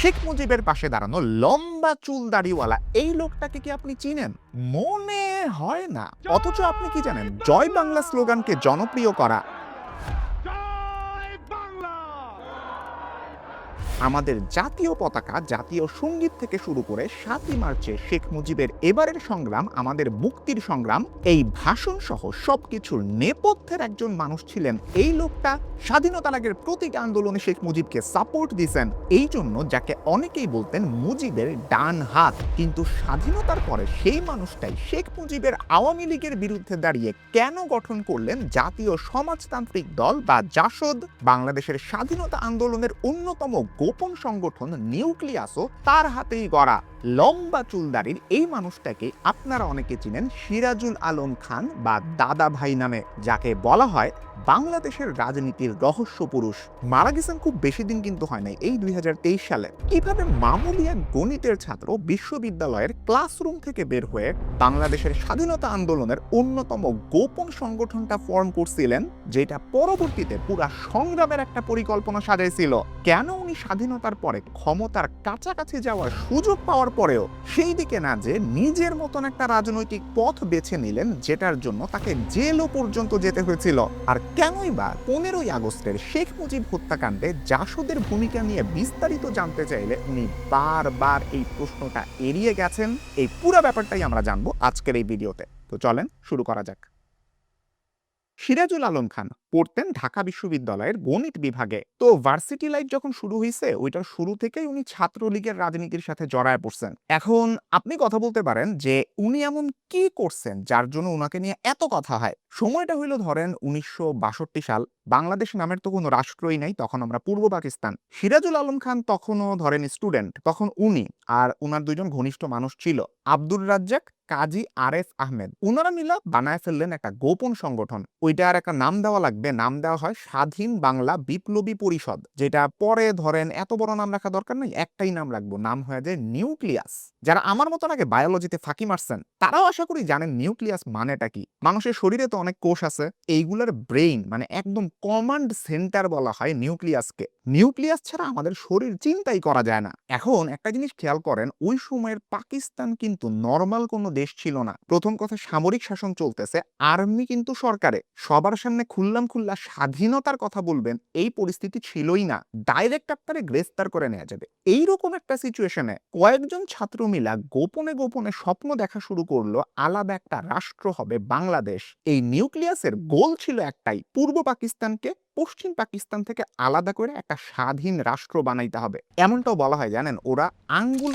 শেখ মুজিবের পাশে দাঁড়ানো লম্বা চুল দাড়িওয়ালা এই লোকটাকে কি আপনি চিনেন? মনে হয় না। অথচ আপনি কি জানেন, জয় বাংলা স্লোগানকে জনপ্রিয় করা আমাদের জাতীয় পতাকা, জাতীয় সঙ্গীত থেকে শুরু করে ৭ই মার্চে শেখ মুজিবের এবারের সংগ্রাম, আমাদের মুক্তির সংগ্রাম, এই ভাষণ সহ সবকিছুর নেপথ্যের একজন মানুষ ছিলেন এই লোকটা। স্বাধীনতা লাগের প্রতিটা আন্দোলনে শেখ মুজিবকে সাপোর্ট দিয়েছেন, এই জন্য যাকে অনেকেই বলতেন মুজিবের ডান হাত। কিন্তু স্বাধীনতার পরে সেই মানুষটাই শেখ মুজিবের আওয়ামী লীগের বিরুদ্ধে দাঁড়িয়ে কেন গঠন করলেন জাতীয় সমাজতান্ত্রিক দল বা জাসদ? বাংলাদেশের স্বাধীনতা আন্দোলনের অন্যতম গোপন সংগঠন নিউক্লিয়াসও তার হাতেই গড়া। লম্বা চুলদারির এই মানুষটাকে আপনারা অনেকে চিনেন সিরাজুল আলম খান বা দাদা ভাই নামে, যাকে বলা হয় বাংলাদেশের রাজনীতির রহস্য পুরুষ। মারা গেছেন খুব বেশি দিন কিন্তু হয় নাই, এই ২০২৩ সালে। কিভাবে মামুলি এক গণিতের ছাত্র বিশ্ববিদ্যালয়ের ক্লাসরুম থেকে বের হয়ে বাংলাদেশের স্বাধীনতা আন্দোলনের অন্যতম গোপন সংগঠনটা ফর্ম করছিলেন, যেটা পরবর্তীতে পুরা সংগ্রামের একটা পরিকল্পনা সাজাইছিল। কেন উনি স্বাধীনতার পরে ক্ষমতার কাছাকাছি যাওয়ার সুযোগ পাওয়ার পরেও সেই দিকে না যে নিজের মতন একটা রাজনৈতিক পথ বেছে নিলেন, যেটার জন্য তাকে জেলও পর্যন্ত যেতে হয়েছিল? আর কেনই বা 15ই আগস্টের শেখ মুজিব হত্যাকাণ্ডে জাসদের ভূমিকা নিয়ে বিস্তারিত জানতে চাইলে উনি বারবার এই প্রশ্নটা এড়িয়ে গেছেন? এই পুরো ব্যাপারটাই আমরা জানবো আজকের এই ভিডিওতে। তো চলেন শুরু করা যাক। সিরাজুল আলম খান পড়তেন ঢাকা বিশ্ববিদ্যালয়ের গণিত বিভাগে। তো ভার্সিটি লাইফ যখন শুরু হয়েছে, ওইটার শুরু থেকেই উনি ছাত্রলীগের রাজনীতির সাথে জড়ায় পড়ছেন। এখন আপনি কথা বলতে পারেন যে উনি এমন কি করছেন যার জন্য উনাকে নিয়ে এত কথা হয়। সময়টা হইল ধরেন ১৯৬২ সাল। বাংলাদেশ নামের তো কোনো রাষ্ট্রই নাই, তখন আমরা পূর্ব পাকিস্তান। সিরাজুল আলম খান তখনও ধরেন স্টুডেন্ট। তখন উনি আর উনার দুইজন ঘনিষ্ঠ মানুষ ছিল, আব্দুর রাজ্জাক, কাজী আরেফ আহমেদ। উনারা মিলা বানায় ফেললেন একটা গোপন সংগঠন। ওইটার একটা নাম দেওয়া লাগবে, নাম দেওয়া হয় স্বাধীন বাংলা বিপ্লবী পরিষদ, যেটা পরে ধরেন এত বড় নাম রাখা দরকার নেই, একটাই নাম রাখবো, নাম হয়ে যায় নিউক্লিয়াস। যারা আমার মতন আগে বায়োলজিতে ফাঁকি মারছেন তারাও আশা করি জানেন নিউক্লিয়াস মানেটা কি। মানুষের শরীরে তো অনেক কোষ আছে, এইগুলোর ব্রেইন মানে একদম কমান্ড সেন্টার বলা হয় নিউক্লিয়াসকে। নিউক্লিয়াস ছাড়া আমাদের শরীর চিন্তাই করা যায় না। এখন একটা জিনিস খেয়াল করেন, ওই সময়ের পাকিস্তান কিন্তু নর্মাল কোনো দেশ ছিল না। প্রথম কথা, সামরিক শাসন চলতেছে, আর্মি কিন্তু সরকারে। সবার সামনে খুল্লাম খুল্লা স্বাধীনতার কথা বলবেন এই পরিস্থিতি ছিলই না। ডাইরেক্ট আপনারে গ্রেফতার করে নেওয়া যাবে। এইরকম একটা সিচুয়েশনে কয়েকজন ছাত্র মিলা গোপনে গোপনে স্বপ্ন দেখা শুরু করলো, আলাদা একটা রাষ্ট্র হবে বাংলাদেশ। এই নিউক্লিয়াসের গোল ছিল একটাই, পূর্ব পাকিস্তানকে পশ্চিম পাকিস্তান থেকে আলাদা করে একটা স্বাধীন রাষ্ট্র বানাইতে হবে। এমনটাও বলা হয় জানেন, ওরা আঙ্গুল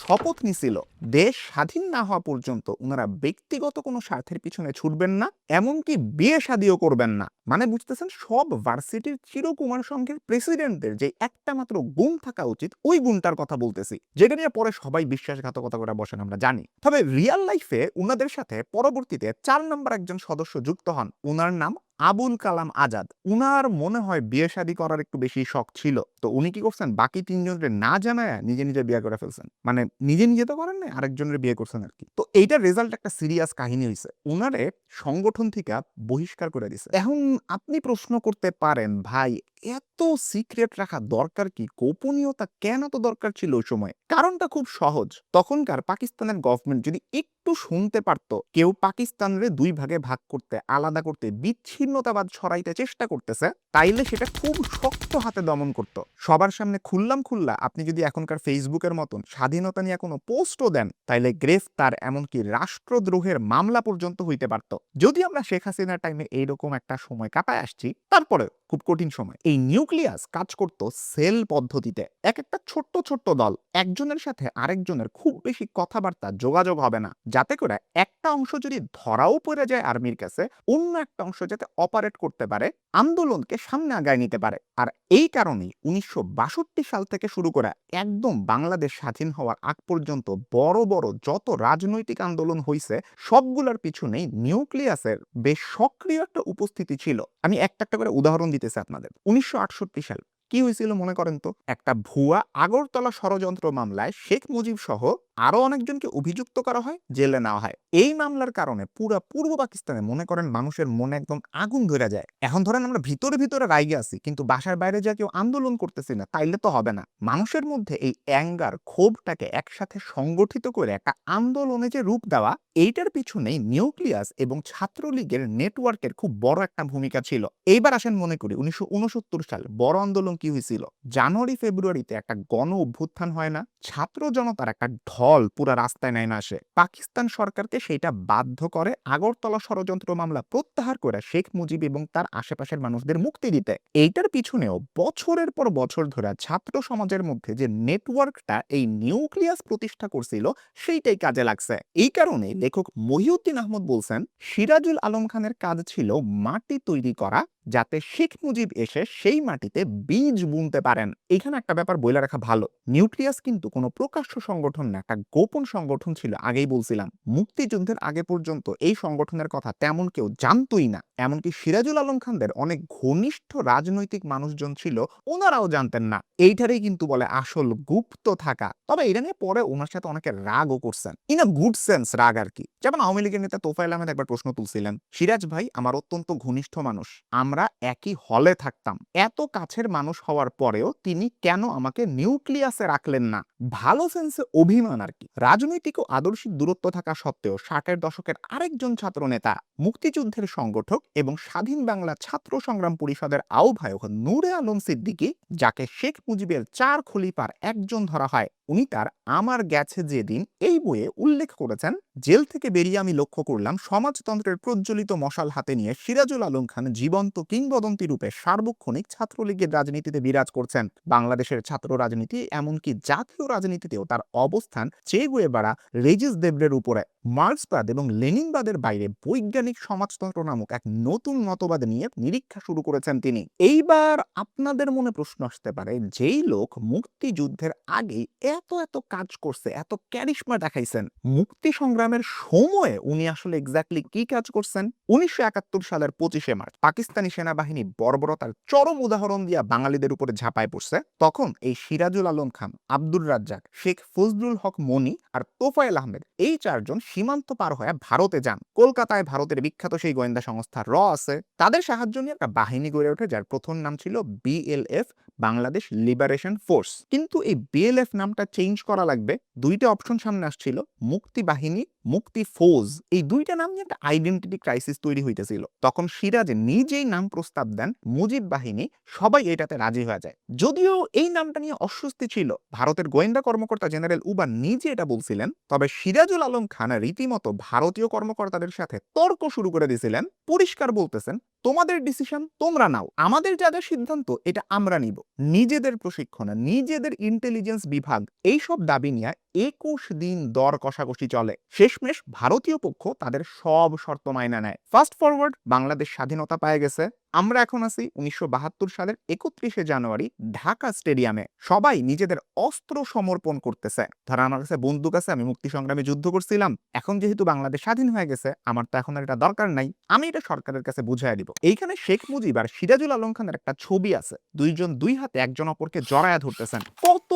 শপথ নিছিল দেশ স্বাধীন না হওয়া পর্যন্ত ওনারা ব্যক্তিগত কোনো স্বার্থের পিছনে ছুটবেন না, এমনকি বিয়ে শাদিও করবেন না। মানে বুঝতেছেন, সব ভার্সিটির চিরকুমার সংঘের প্রেসিডেন্টদের যে একটা মাত্র গুণ থাকা উচিত, ওই গুণটার কথা বলতেছি, যেটা নিয়ে পরে সবাই বিশ্বাসঘাতকতা করে বসেন আমরা জানি। তবে রিয়াল লাইফে উনাদের সাথে পরবর্তীতে 4 নম্বর একজন সদস্য যুক্ত হন, উনার নাম আবুল কালাম আজাদ। উনার মনে হয় বিয়ে শাদী করার একটু বেশি শখ ছিল, তো উনি কি করছেন, বাকি 3 জনের না জানায় নিজে নিজে বিয়ে করে ফেলছেন। মানে নিজে নিজে তো করেন না, আরেকজনের বিয়ে করছেন আর কি। তো এইটার রেজাল্ট একটা সিরিয়াস কাহিনী হয়েছে, উনারে সংগঠন থেকে বহিষ্কার করে দিছে। এখন আপনি প্রশ্ন করতে পারেন, ভাই এত সিক্রেট রাখা দরকার কি, গোপনীয়তা কেন তো দরকার ছিল ওই সময়? কারণটা খুব সহজ, তখনকার পাকিস্তানের গভর্নমেন্ট যদি একটু শুনতে পারতো কেউ পাকিস্তানরে 2 ভাগে ভাগ করতে, আলাদা করতে, বিচ্ছিন্নতাবাদ ছড়াইতে চেষ্টা করতেছে, তাইলে সেটা খুব শক্ত হাতে দমন করত। সবার সামনে খুললাম খুল্লা আপনি যদি এখনকার ফেসবুকের মতন স্বাধীনতা নিয়ে কোনো পোস্টও দেন, তাইলে গ্রেফতার, এমনকি রাষ্ট্রদ্রোহের মামলা পর্যন্ত হইতে পারত। যদি আমরা শেখ হাসিনার টাইমে এইরকম একটা সময় কাটায় আসছি, তারপরে খুব কঠিন সময়। এই নিউক্লিয়াস কাজ করত সেল পদ্ধতিতে। এক একটা ছোট্ট ছোট্ট দল, একজনের সাথে আরেকজনের খুব বেশি কথাবার্তা যোগাযোগ হবে না, যাতে করে একটা অংশ যদি ধরাও পড়ে যায় আর্মির কাছে, অন্য একটা অংশ যাতে অপারেট করতে পারে, আন্দোলনকে সামনে আগায় নিতে পারে। আর এই কারণেই ১৯৬২ সাল থেকে শুরু করে একদম বাংলাদেশ স্বাধীন হওয়ার আগ পর্যন্ত বড় বড় যত রাজনৈতিক আন্দোলন হয়েছে, সবগুলোর পিছনেই নিউক্লিয়াসের বেশ সক্রিয় একটা উপস্থিতি ছিল। আমি একটা একটা করে উদাহরণ দিতেছি আপনাদের। ১৯৬৮ সাল কি হয়েছিল মনে করেন তো? একটা ভুয়া আগরতলা ষড়যন্ত্র মামলায় শেখ মুজিব সহ আরো অনেকজনকে অভিযুক্ত করা হয়, জেলে নেওয়া হয়। এই মামলার কারণে পুরা পূর্ব পাকিস্তানে মনে করেন মানুষের মনে একদম আগুন ধরে যায়। এখন ধরেন আমরা ভিতরে ভিতরে রাইগে আছি, কিন্তু বাসার বাইরে যা কেউ আন্দোলন করতেছি না, তাইলে তো হবে না। মানুষের মধ্যে এই অ্যাঙ্গার, ক্ষোভটাকে একসাথে সংগঠিত করে একটা আন্দোলনে যে রূপ দেওয়া, এইটার পিছনেই নিউক্লিয়াস এবং ছাত্রলীগের নেটওয়ার্কের খুব বড় একটা ভূমিকা ছিল। এইবার আসেন মনে করি 1969 সাল বড় আন্দোলন কি হয়েছিল। জানুয়ারি ফেব্রুয়ারিতে একটা গণ অভ্যুত্থান হয় না, ছাত্র জনতার একটা ঢল পুরা রাস্তায় নেমে আসে। পাকিস্তান সরকারকে সেটা বাধ্য করে আগরতলা ষড়যন্ত্র মামলা প্রত্যাহার করে শেখ মুজিব এবং তার আশেপাশের মানুষদের মুক্তি দিতে। এইটার পিছনেও বছরের পর বছর ধরে ছাত্র সমাজের মধ্যে যে নেটওয়ার্কটা এই নিউক্লিয়াস প্রতিষ্ঠা করছিল, সেইটাই কাজে লাগছে। এই কারণে লেখক মহিউদ্দিন আহমদ বলছেন, সিরাজুল আলম খানের কাজ ছিল মাটি তৈরি করা, যাতে শেখ মুজিব এসে সেই মাটিতে বীজ বুনতে পারেন। এখানে একটা ব্যাপার বইলা রাখা ভালো, নিউক্লিয়াস কিন্তু কোনো প্রকাশ্য সংগঠন না, একটা গোপন সংগঠন ছিল। আগেই বলছিলাম, মুক্তিযুদ্ধের আগে পর্যন্ত এই সংগঠনের কথা তেমন কেউ জানতোই না। এমনকি সিরাজুল আলম খানদের অনেক ঘনিষ্ঠ রাজনৈতিক মানুষজন ছিল, ওনারাও জানতেন না। এইটারেই কিন্তু বলে আসল গুপ্ত থাকা। তবে এটা নিয়ে পরে ওনার সাথে অনেকে রাগও করছেন, ইন আ গুড সেন্স রাগ আর কি। যেমন আওয়ামী লীগের নেতা তোফায়েল আহমেদ একবার প্রশ্ন তুলছিলেন, সিরাজ ভাই আমার অত্যন্ত ঘনিষ্ঠ মানুষ, আমরা একই হলে থাকতাম, এত কাছের মানুষ হওয়ার পরেও তিনি কেন আমাকে নিউক্লিয়াসে রাখলেন না? ভালো সেন্সে অভিমান আর কি। রাজনৈতিক ও আদর্শিক দূরত্ব থাকা সত্ত্বেও 60-এর দশকের আরেকজন ছাত্র নেতা, মুক্তিযুদ্ধের সংগঠক এবং স্বাধীন বাংলা ছাত্র সংগ্রাম পরিষদের আহ্বায়ক নূরে আলম সিদ্দিকী, যাকে শেখ মুজিবের 4 খলিফার একজন ধরা হয়, উনি তার আমার গেছে যেদিন এই বইয়ে উল্লেখ করেছেন, জেল থেকে বেরিয়ে আমি লক্ষ্য করলাম সমাজতন্ত্রের প্রজ্বলিত মশাল হাতে নিয়ে সিরাজুল আলম খান জীবন্ত কিংবদন্তি রূপে সার্বক্ষণিক ছাত্রলীগের রাজনীতিতে বিরাজ করছেন। বাংলাদেশের ছাত্র রাজনীতি এমনকি জাতীয় রাজনীতিতেও তার অবস্থান চে গুয়েভারা, রেজিস দেব্রের উপরে। মার্ক্সবাদ এবং লেনিনবাদের বাইরে বৈজ্ঞানিক সমাজতন্ত্র নামক এক নতুন মতবাদ নিয়ে নিরীক্ষা শুরু করেছেন তিনি। এইবার আপনাদের মনে প্রশ্ন আসতে পারে, যেই লোক মুক্তিযুদ্ধের আগেই এত এত কাজ করছে, এত ক্যারিশমা দেখাইছেন, মুক্তি সংগ্রামের সময়ে উনি আসলে এক্স্যাক্টলি কি কাজ করছেন? 1971 সালের 25শে মার্চ পাকিস্তানি সেনাবাহিনী বর্বরতার চরম উদাহরণ দিয়া বাঙালিদের উপরে ঝাঁপায় পড়ছে। তখন এই সিরাজুল আলম খান, আব্দুর রাজ্জাক, শেখ ফজলুল হক মনি আর তোফায়েল আহমেদ, এই 4 জন সীমান্ত পার হয়ে ভারতে যান। কলকাতায় ভারতের বিখ্যাত সেই গোয়েন্দা সংস্থা র আছে, তাদের সাহায্য নিয়ে একটা বাহিনী গড়ে ওঠে, যার প্রথম নাম ছিল বিএলএফ, বাংলাদেশ লিবারেশন ফোর্স। কিন্তু এই বিএলএফ নামটা চেঞ্জ করা লাগবে, দুইটা অপশন সামনে আসছিল, মুক্তি বাহিনী, মুক্তি ফৌজ। এই দুইটা নাম নিয়ে একটা আইডেন্টিটি ক্রাইসিস তৈরি হইতেছিল। তখন সিরাজ নিজেই নাম প্রস্তাব দেন মুজিব বাহিনী, সবাই এটাতে রাজি হয়ে যায়। যদিও এই নামটা নিয়ে অস্বস্তি ছিল, ভারতের গোয়েন্দা কর্মকর্তা জেনারেল উবা নিজে এটা বলছিলেন, তবে সিরাজুল আলম খান রীতিমতো ভারতীয় কর্মকর্তাদের সাথে তর্ক শুরু করে দিয়েছিলেন, পরিষ্কার বলতেছেন, তোমাদের ডিসিশন তোমরা নাও, আমাদের যা যা সিদ্ধান্ত এটা আমরা নিব। নিজেদের প্রশিক্ষণ, নিজেদের ইন্টেলিজেন্স বিভাগ, এইসব দাবি নিয়ে 21 দিন দর কষাকষি চলে। শেষমেশ ভারতীয় পক্ষ তাদের সব শর্ত মাইনা নেয়। ফাস্ট ফরওয়ার্ড, বাংলাদেশ স্বাধীনতা পেয়ে গেছে। আমরা এখন আছি 1972 সালের 31শে জানুয়ারি ঢাকা স্টেডিয়ামে। সবাই নিজেদের অস্ত্র সমর্পণ করতেছে। ধর আমার কাছে বন্দুক আছে, আমি মুক্তি সংগ্রামে যুদ্ধ করছিলাম, এখন যেহেতু বাংলাদেশ স্বাধীন হয়ে গেছে, আমার তো এখন আর এটা দরকার নাই, আমি এটা সরকারের কাছে বুঝাই দিব। এইখানে শেখ মুজিব আর সিরাজুল আলম খানের একটা ছবি আছে, দুইজন দুই হাতে একজন অপরকে জড়ায়া ধরতেছেন। কত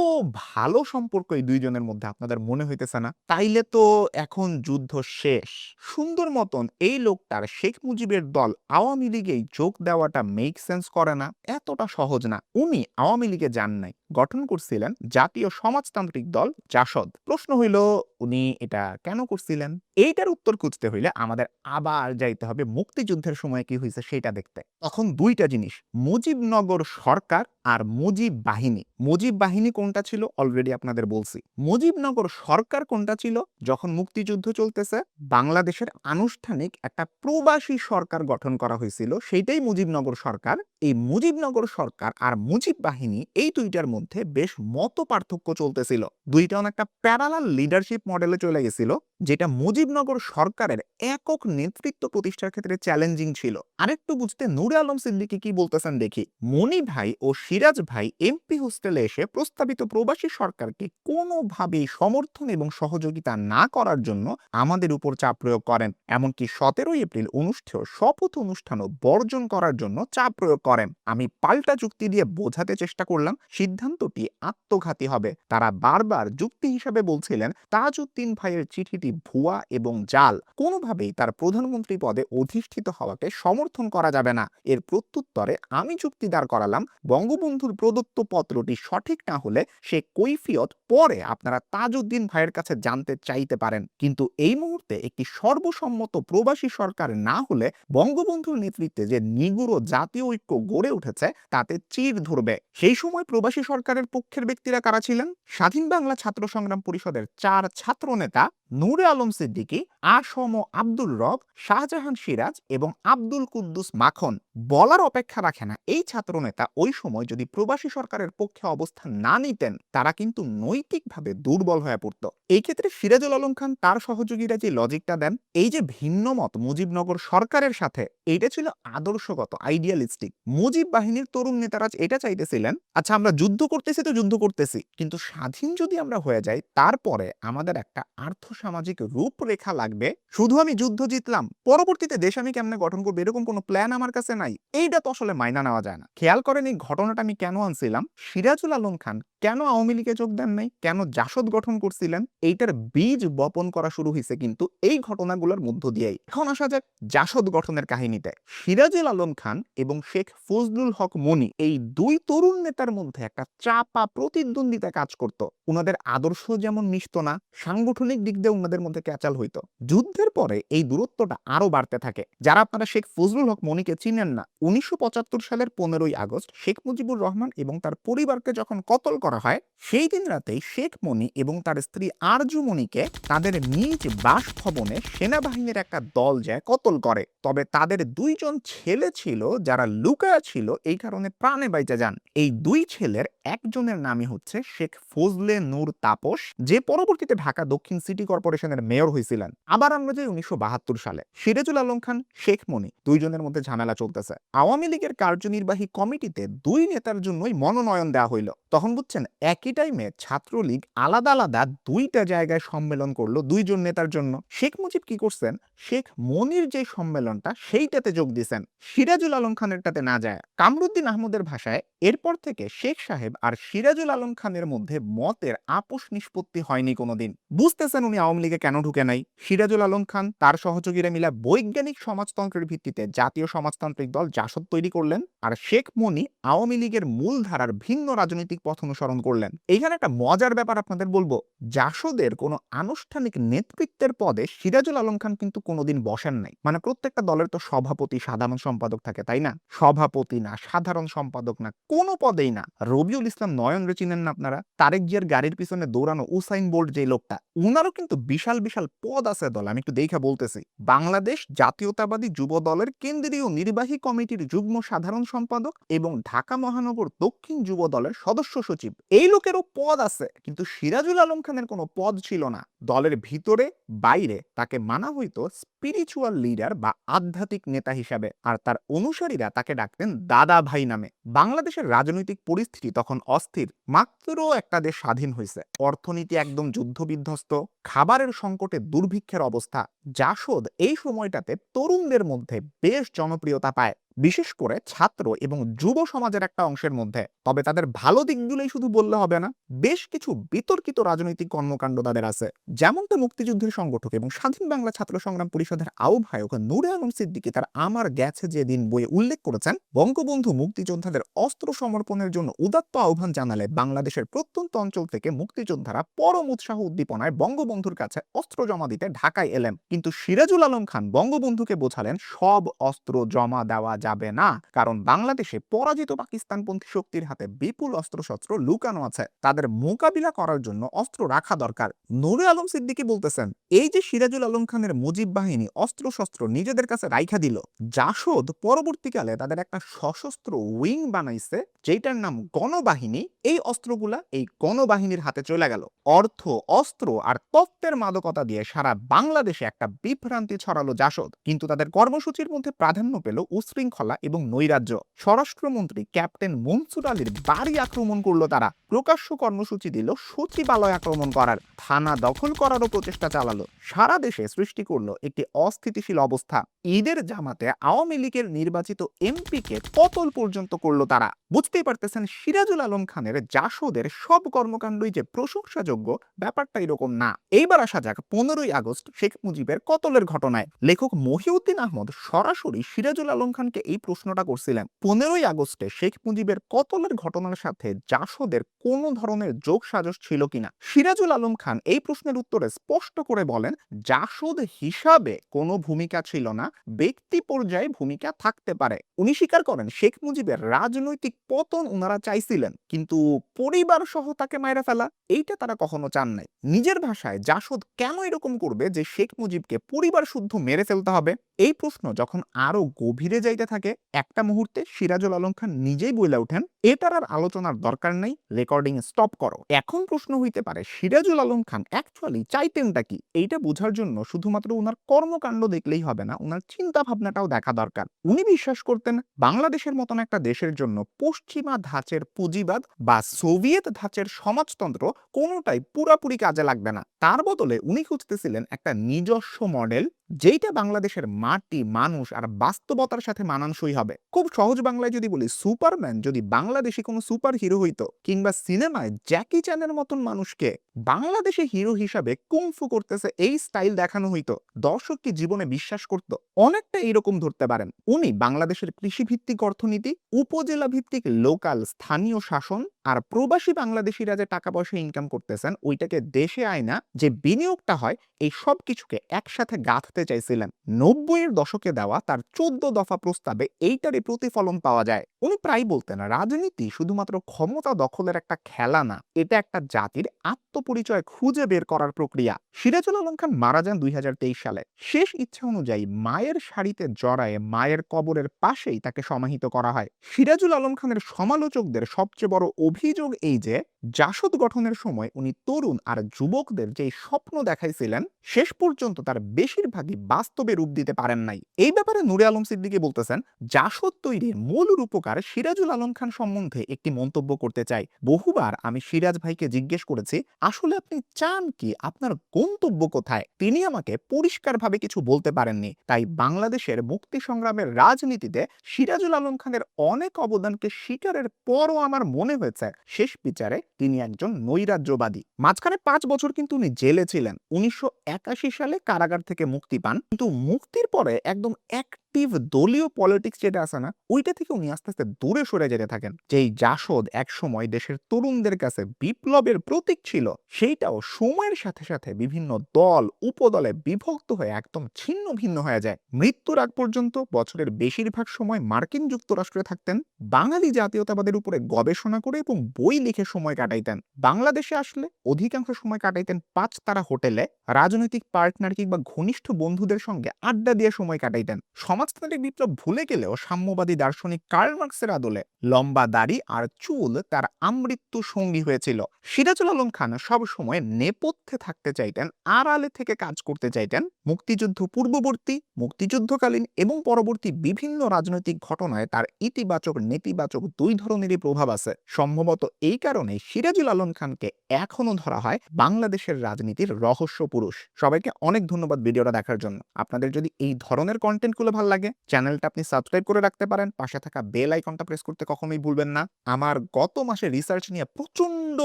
ভালো সম্পর্ক এই দুইজনের মধ্যে, আপনাদের মনে হইতেছে না? তাইলে তো এখন যুদ্ধ শেষ। সুন্দর মতন এই লোকটার শেখ মুজিবের দল আওয়ামী লীগেই যোগ দেওয়াটা মেক সেন্স করে না, এতটা সহজ না। উনি আওয়ামী লীগে যান নাই, গঠন করছিলেন জাতীয় সমাজতান্ত্রিক দল জাসদ। প্রশ্ন হইল, উনি এটা কেন করছিলেন? এইটার উত্তর খুঁজতে হইলে আমাদের আবার যাইতে হবে মুক্তিযুদ্ধের সময় কি হয়েছে সেটা দেখতে। তখন দুইটা জিনিস, মুজিবনগর সরকার আর মুজিব বাহিনী। মুজিব বাহিনী কোনটা ছিল অলরেডি আপনাদের বলছি। মুজিবনগর সরকার কোনটা ছিল? যখন মুক্তিযুদ্ধ চলতেছে বাংলাদেশের আনুষ্ঠানিক একটা প্রবাসী সরকার গঠন করা হয়েছিল, সেইটাই মুজিবনগর সরকার। এই মুজিবনগর সরকার আর মুজিব বাহিনী, এই দুইটার মধ্যে বেশ মত পার্থক্য চলতেছিল। দুইটা অনেকটা প্যারালাল লিডারশিপ মডেলে চলে গেছিল, যেটা মুজিবনগর সরকারের একক নেতৃত্ব প্রতিষ্ঠার ক্ষেত্রে চ্যালেঞ্জিং ছিল। আরেকটু বুঝতে নূরে আলম সিদ্দিকী কি বলতেছেন দেখি। মনি ভাই ও সিরাজ ভাই এমপি হোস্টেলে এসে প্রস্তাবিত প্রবাসী সরকারকে কোনোভাবেই সমর্থন এবং সহযোগিতা না করার জন্য আমাদের উপর চাপ প্রয়োগ করেন। এমনকি 17 এপ্রিল অনুষ্ঠেয় শপথ অনুষ্ঠানও বর্জন করার জন্য চাপ প্রয়োগ করেন। আমি পাল্টা যুক্তি দিয়ে বোঝাতে চেষ্টা করলাম সিদ্ধান্তটি আত্মঘাতী হবে। তারা বারবার যুক্তি হিসাবে বলছিলেন তাজউদ্দিন ভাইয়ের চিঠিটি ভুয়া এবং জাল, কোনোভাবেই তার প্রধানমন্ত্রী পদে অধিষ্ঠিত হওয়াকে সমর্থন করা যাবে না। এর প্রত্যুত্তরে আমি যুক্তি দাঁড় করালাম বঙ্গবন্ধুর প্রদত্ত পত্রটি সঠিক না হলে সে কৈফিয়ত পরে আপনারা তাজউদ্দিন ভাইয়ের কাছে জানতে চাইতে পারেন, কিন্তু এই মুহূর্তে একটি সর্বসম্মত প্রবাসী সরকার না হলে বঙ্গবন্ধুর নেতৃত্বে যে নিগুড় জাতীয় ঐক্য গড়ে উঠেছে তাতে চির ধরবে। সেই সময় প্রবাসী সরকারের পক্ষের ব্যক্তিরা কারা ছিলেন? স্বাধীন বাংলা ছাত্র সংগ্রাম পরিষদের 4 ছাত্র নেতা নূরে আলম সিদ্দিকী, আসম আব্দুল রব, শাহজাহান সিরাজ এবং আব্দুল কুদ্দুস মাখন। বলার অপেক্ষা রাখে না, এই ছাত্রনেতা ওই সময় যদি প্রবাসী সরকারের পক্ষে অবস্থান না নিতেন তারা কিন্তু নৈতিকভাবে দুর্বল হয়ে পড়তো। এই ক্ষেত্রে সিরাজুল আলম খান তার সহযোগীরা যে লজিকটা দেন, এই যে ভিন্নমত মুজিবনগর সরকারের সাথে, এইটা ছিল আদর্শগত, আইডিয়ালিস্টিক। মুজিব বাহিনীর তরুণ নেতারা এটা চাইতেছিলেন, আচ্ছা আমরা যুদ্ধ করতেছি তো যুদ্ধ করতেছি, কিন্তু স্বাধীন যদি আমরা হয়ে যাই তারপরে আমাদের একটা আর্থসামাজিক রূপরেখা লাগবে। শুধু আমি যুদ্ধ জিতলাম, পরবর্তীতে দেশ আমি কেমনে গঠন করবো এরকম কোনো প্ল্যান আমার কাছে নাই। এইটা তো আসলে মাইনা নেওয়া যায় না। খেয়াল করেন এই ঘটনাটা আমি কেন আনছিলাম। সিরাজুল আলম খান কেন আওয়ামী লীগে যোগ দেন নাই, কেন জাসদ গঠন করছিলেন, এইটার বীজ বপন করা শুরু হয়েছে কিন্তু এই ঘটনাগুলোর মধ্য দিয়েই। এখন আসা যাক জাসদ গঠনের কাহিনীতে। সিরাজুল আলম খান এবং শেখ ফজলুল হক মনি, এই দুই তরুণ নেতার মধ্যে একটা চাপা প্রতিদ্বন্দ্বিতা কাজ করত। উনাদের আদর্শ যেমন মিশত না, সাংগঠনিক দিক দিয়ে উনাদের মধ্যে ক্যাচাল হইতো। যুদ্ধের পরে এই দূরত্বটা আরো বাড়তে থাকে। যারা আপনারা শেখ ফজলুল হক মনিকে চিনেন না, 1975 সালের 15ই আগস্ট শেখ মুজিবুর রহমান এবং তার পরিবারকে যখন কতল করা হয়, সেই দিন রাতেই শেখ মনি এবং তার স্ত্রী আরজু মনিকে তাদের নিজ বাসভবনে সেনাবাহিনীর একটা দল যায় কতল করে। তবে তাদের দুইজন ছেলে ছিল যারা লুকায়া ছিল, এই কারণে প্রাণে বাইচা যান। এই দুই ছেলের একজনের নামই হচ্ছে শেখ ফজলে নূর তাপস, যে পরবর্তীতে ঢাকা দক্ষিণ সিটি কর্পোরেশনের মেয়র হয়েছিলেন। আবার আমরা যাই 1972 সালে, সিরাজুল আলম খান, শেখ মনি দুইজনের মধ্যে ঝামেলা চলতেছে। আওয়ামী লীগের কার্যনির্বাহী কমিটিতে দুই নেতার জন্যই মনোনয়ন দেওয়া হইল। তখন বুঝছেন একই টাইমে ছাত্রলীগ আলাদা আলাদা দুইটা জায়গায় সম্মেলন করলো দুইজন নেতার জন্য। শেখ মুজিব কি করছেন, শেখ মনির যে সম্মেলনটা সেইটাতে যোগ দিয়েছেন, সিরাজুল আলম খানেরটাতে না যায়। কামরুদ্দিন আহমদের ভাষায় এরপর থেকে শেখ সাহেব আর সিরাজুল আলম খানের মধ্যে মতের আপোষ নিষ্পত্তি হয়নি কোনোদিন। বুঝতেছেন উনি আওয়ামী লীগে কেন ঢুকে নাই। সিরাজুল আলম খান তার সহযোগীরা মিলে বৈজ্ঞানিক সমাজতন্ত্রের ভিত্তিতে জাতীয় সমাজতান্ত্রিক দল জাসদ তৈরি করলেন, আর শেখ মনি আওয়ামী লীগের মূল ধারার ভিন্ন রাজনৈতিক পথ অনুসরণ করলেন। এইখানে একটা মজার ব্যাপার আপনাদের বলবো, জাসদের কোনো আনুষ্ঠানিক নেতৃত্বের পদে সিরাজুল আলম খান কিন্তু কোনোদিন বসেন নাই। মানে প্রত্যেকটা দলের তো সভাপতি সাধারণ সম্পাদক থাকে, তাই না? সভাপতি না, সাধারণ সম্পাদক না, কোনো পদেই না। রবিউল ইসলাম নয়নরে চিনেন না আপনারা? তারেক জিয়ার গাড়ির পিছনে দৌড়ানো উসাইন বোল্ট যে লোকটা, উনারও কিন্তু বিশাল বিশাল পদ আছে দল। আমি একটু দেখা বলতেছি, বাংলাদেশ জাতীয়তাবাদী যুব দলের কেন্দ্রীয় নির্বাহী কমিটির যুগ্ম সাধারণ সম্পাদক এবং ঢাকা মহানগর দক্ষিণ যুব দলের সদস্য সচিব, এই লোকেরও পদ আছে। কিন্তু সিরাজুল আলম খানের কোনো পদ ছিল না। দলের ভিতরে বাইরে তাকে মানা হইতো স্পিরিচুয়াল লিডার বা আধ্যাত্মিক নেতা হিসাবে, আর তার অনুসারীরা তাকে ডাকতেন দাদা ভাই নামে। বাংলাদেশের রাজনৈতিক পরিস্থিতি তখন অস্থির, মাত্র একটা দেশ স্বাধীন হয়েছে, অর্থনীতি একদম যুদ্ধবিধ্বস্ত, খাবারের সংকটে দুর্ভিক্ষের অবস্থা। জাসদ এই সময়টাতে তরুণদের মধ্যে বেশ জনপ্রিয়তা পায়, বিশেষ করে ছাত্র এবং যুব সমাজের একটা অংশের মধ্যে। তবে তাদের ভালো দিকগুলোই শুধু বললে হবে না, বেশ কিছু বিতর্কিত রাজনৈতিক কর্মকাণ্ড তাদের আছে। যেমনটা মুক্তিযুদ্ধের সংগঠক এবং স্বাধীন বাংলা ছাত্র সংগ্রাম পরিষদের আহ্বায়ক নূরে আলম সিদ্দিকী তার আমার গেছে যে দিন বইয়ে উল্লেখ করেছেন, বঙ্গবন্ধু মুক্তিযোদ্ধাদের অস্ত্র সমর্পণের জন্য উদাত্ত আহ্বান জানালে বাংলাদেশের প্রত্যন্ত অঞ্চল থেকে মুক্তিযোদ্ধারা পরম উৎসাহ উদ্দীপনায় বঙ্গবন্ধুর কাছে অস্ত্র জমা দিতে ঢাকায় এলেন। কিন্তু সিরাজুল আলম খান বঙ্গবন্ধুকে বোঝালেন সব অস্ত্র জমা দেওয়া যাবে না, কারণ বাংলাদেশে পরাজিত পাকিস্তানপন্থী শক্তির হাতে বিপুল অস্ত্রশস্ত্র লুকানো আছে, তাদের মোকাবিলা করার জন্য অস্ত্র রাখা দরকার। নূরে আলম সিদ্দিকী বলতেছেন, এই যে সিরাজুল আলম খানের মুজিব বাহিনী অস্ত্রশস্ত্র নিজেদের কাছে রাইখা দিল, জাসদ পরবর্তীকালে তাদের একটা সশস্ত্র উইং বানাইছে যেটার নাম গণবাহিনী। এই অস্ত্রগুলা এই গণবাহিনীর হাতে চলে গেল। অর্থ, অস্ত্র আর তত্ত্বের মাদকতা দিয়ে সারা বাংলাদেশে একটা বিভ্রান্তি ছড়ালো জাসদ। কিন্তু তাদের কর্মসূচির মধ্যে প্রাধান্য পেল উশৃঙ্খলা এবং নৈরাজ্য। স্বরাষ্ট্রমন্ত্রী ক্যাপ্টেন মনসুর আলীর বাড়ি আক্রমণ করলো তারা, প্রকাশ্য কর্মসূচি দিল সচিবালয় আক্রমণ করার, থানা দখল করারও প্রচেষ্টা চালালো, সারা দেশে সৃষ্টি করলো একটি অস্থিতিশীল অবস্থা। ঈদের জামাতে আওয়ামী লীগের নির্বাচিত এমপিকে কতল পর্যন্ত করলো তারা। বুঝতেই পারতেছেন সিরাজুল আলম খানের জাসদের সব কর্মকাণ্ডই যে প্রশংসাযোগ্য, ব্যাপারটা এরকম না। এইবার আসা যাক 15ই আগস্ট শেখ মুজিবের কতলের ঘটনায়। লেখক মহিউদ্দিন আহমদ সরাসরি সিরাজুল আলম খানকে এই প্রশ্নটা করছিলেন, 15ই আগস্টে শেখ মুজিবের কতলের ঘটনার সাথে জাসদের কোনো ধরনের যোগ সাজশ ছিল কিনা। সিরাজুল আলম খান এই প্রশ্নের উত্তরে স্পষ্ট করে বলেন, জাসদ হিসাবে কোনো ভূমিকা ছিল না, ব্যক্তি পর্যায়ে ভূমিকা থাকতে পারে। উনি স্বীকার করেন শেখ মুজিবের রাজনৈতিক পতন ওনারা চাইছিলেন, কিন্তু পরিবার সহ তাকে মাইরা ফেলা এইটা তারা কখনো চান নাই। নিজের ভাষায় জাসদ কেন এরকম করবে যে শেখ মুজিবকে পরিবার শুদ্ধ মেরে ফেলতে হবে? এই প্রশ্ন যখন আরো গভীরে যাইতে থাকে, একটা মুহূর্তে সিরাজুল আলম খান নিজেই বইলা উঠেন, এটার আর আলোচনার দরকার নেই, রেকর্ডিং স্টপ করো। এখন প্রশ্ন হইতে পারে সিরাজুল আলম খান অ্যাকচুয়ালি চাইতেনটা কি? এইটা বোঝার জন্য শুধুমাত্র উনার কর্মকাণ্ড দেখলেই হবে না, উনার চিন্তা ভাবনাটাও দেখা দরকার। উনি বিশ্বাস করতেন বাংলাদেশের মতন একটা দেশের জন্য পশ্চিমা ধাঁচের পুঁজিবাদ বা সোভিয়েত ধাঁচের সমাজতন্ত্র কোনোটাই পুরাপুরি কাজে লাগবে না। তার বদলে উনি খুঁজতেছিলেন একটা নিজস্ব মডেল, যেইটা বাংলাদেশের মাটি, মানুষ আর বাস্তবতার সাথে মানানসই হবে। খুব সহজ বাংলায় যদি বলি, সুপারম্যান যদি বাংলাদেশি কোনো সুপার হিরো হইতো, কিংবা সিনেমায় জ্যাকি চ্যানের মতন মানুষকে বাংলাদেশে হিরো হিসাবে কুংফু করতেছে এই স্টাইল দেখানো হইতো, দর্শক কি জীবনে বিশ্বাস করত? অনেকটা এরকম ধরতে পারেন। উনি বাংলাদেশের কৃষিভিত্তিক অর্থনীতি, উপজেলা ভিত্তিক লোকাল স্থানীয় শাসন আর প্রবাসী বাংলাদেশিরা যে টাকা পয়সা ইনকাম করতেছেন ওইটাকে দেশে আয়না যে বিনিয়োগটা হয়, এই সব কিছুকে একসাথে গাঁথতে চাইছিলেন। 90-এর দশকে দেওয়া তার 14 দফা প্রস্তাবে এইটারই প্রতিফলন পাওয়া যায়। উনি প্রায় বলতেন, রাজনীতি শুধুমাত্র ক্ষমতা দখলের একটা খেলা না, এটা একটা জাতির আত্মপরিচয় খুঁজে বের করার প্রক্রিয়া। সিরাজুল আলম খান মারা যান 2023 সালে। শেষ ইচ্ছা অনুযায়ী মায়ের শাড়িতে জড়ায়ে মায়ের কবরের পাশেই তাকে সমাহিত করা হয়। সিরাজুল আলম খানের সমালোচকদের সবচেয়ে বড় অভিযোগ এই যে, জাসদ গঠনের সময় উনি তরুণ আর যুবকদের যে স্বপ্ন দেখাইছিলেন, শেষ পর্যন্ত তার বেশিরভাগই বাস্তবে রূপ দিতে পারেন নাই। এই ব্যাপারে নূরে আলম সিদ্দিকী বলতেছেন, জাসদ তৈরির মূল রূপকার সিরাজুল আলম খান সম্বন্ধে একটি মন্তব্য করতে চাই। বহুবার আমি সিরাজ ভাইকে জিজ্ঞেস করেছি, আসলে আপনি চান কি, আপনার গন্তব্য কোথায়? তিনি আমাকে পরিষ্কারভাবে কিছু বলতে পারেননি। তাই বাংলাদেশের মুক্তি সংগ্রামের রাজনীতিতে সিরাজুল আলম খানের অনেক অবদানকে স্বীকারের পরও আমার মনে হয়েছে শেষ বিচারে তিনি একজন নৈরাজ্যবাদী। মাঝখানে 5 বছর কিন্তু উনি জেলে ছিলেন। 1981 সালে কারাগার থেকে মুক্তি পান, কিন্তু মুক্তির পরে একদম অ্যাক্টিভ দলীয় পলিটিক্স যেটা আছে না, ওইটা থেকে উনি আস্তে আস্তে দূরে সরে যেতে থাকেন। যেই জাসদ একসময় দেশের তরুণদের কাছে বিপ্লবের প্রতীক ছিল, সেইটাও সময়ের সাথে সাথে বিভিন্ন দল উপদলে বিভক্ত হয়ে একদম ছিন্ন ভিন্ন হয়ে যায়। মৃত্যুর আগ পর্যন্ত বছরের বেশিরভাগ সময় মার্কিন যুক্তরাষ্ট্রে থাকতেন, বাঙালি জাতীয়তাবাদের উপরে গবেষণা করে এবং বই লিখে সময় কাটাইতেন। বাংলাদেশে আসলে অধিকাংশ সময় কাটাইতেন 5 তারা হোটেলে, রাজনৈতিক পার্টনার কিংবা ঘনিষ্ঠ বন্ধুদের সঙ্গে আড্ডা দিয়ে সময় কাটাইতেন। সমাজতান্ত্রিক বিপ্লব ভুলে গেলেও সাম্যবাদী দার্শনিক কার্ল মার্কসের আদলে লম্বা দাড়ি আর চুল তার আমৃত্যু সঙ্গী হয়েছিল। সিরাজুল আলম খান সব সময় নেপথ্যে থাকতে চাইতেন, আড়ালে থেকে কাজ করতে চাইতেন। মুক্তিযুদ্ধ পূর্ববর্তী, মুক্তিযুদ্ধকালীন এবং পরবর্তী বিভিন্ন রাজনৈতিক ঘটনায় তার ইতিবাচক নেতিবাচক দুই ধরনেরই প্রভাব আছে। সম্ভবত এই কারণে সিরাজুল আলম খানকে এখনো ধরা হয় বাংলাদেশের রাজনীতির রহস্য পুরুষ। সবাইকে অনেক ধন্যবাদ ভিডিওটা দেখার জন্য। আপনাদের যদি এই ধরনের কন্টেন্টগুলো ভালো লাগে, চ্যানেলটা আপনি সাবস্ক্রাইব করে রাখতে পারেন, পাশে থাকা বেল আইকনটা প্রেস করতে কখনোই ভুলবেন না। আমার গত মাসে রিসার্চ নিয়ে প্রচন্ড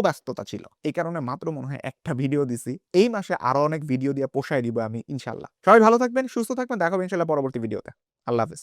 ব্যস্ততা ছিল, এই কারণে মাত্র মনে হয় একটা ভিডিও দিছি। এই মাসে আরো অনেক ভিডিও দিয়ে পোষায় দিব আমি ইনশাল্লাহ। সবাই ভালো থাকবেন, সুস্থ থাকবেন, দেখা হবে ইনশাল্লাহ পরবর্তী ভিডিওতে। আল্লাহ হাফেজ।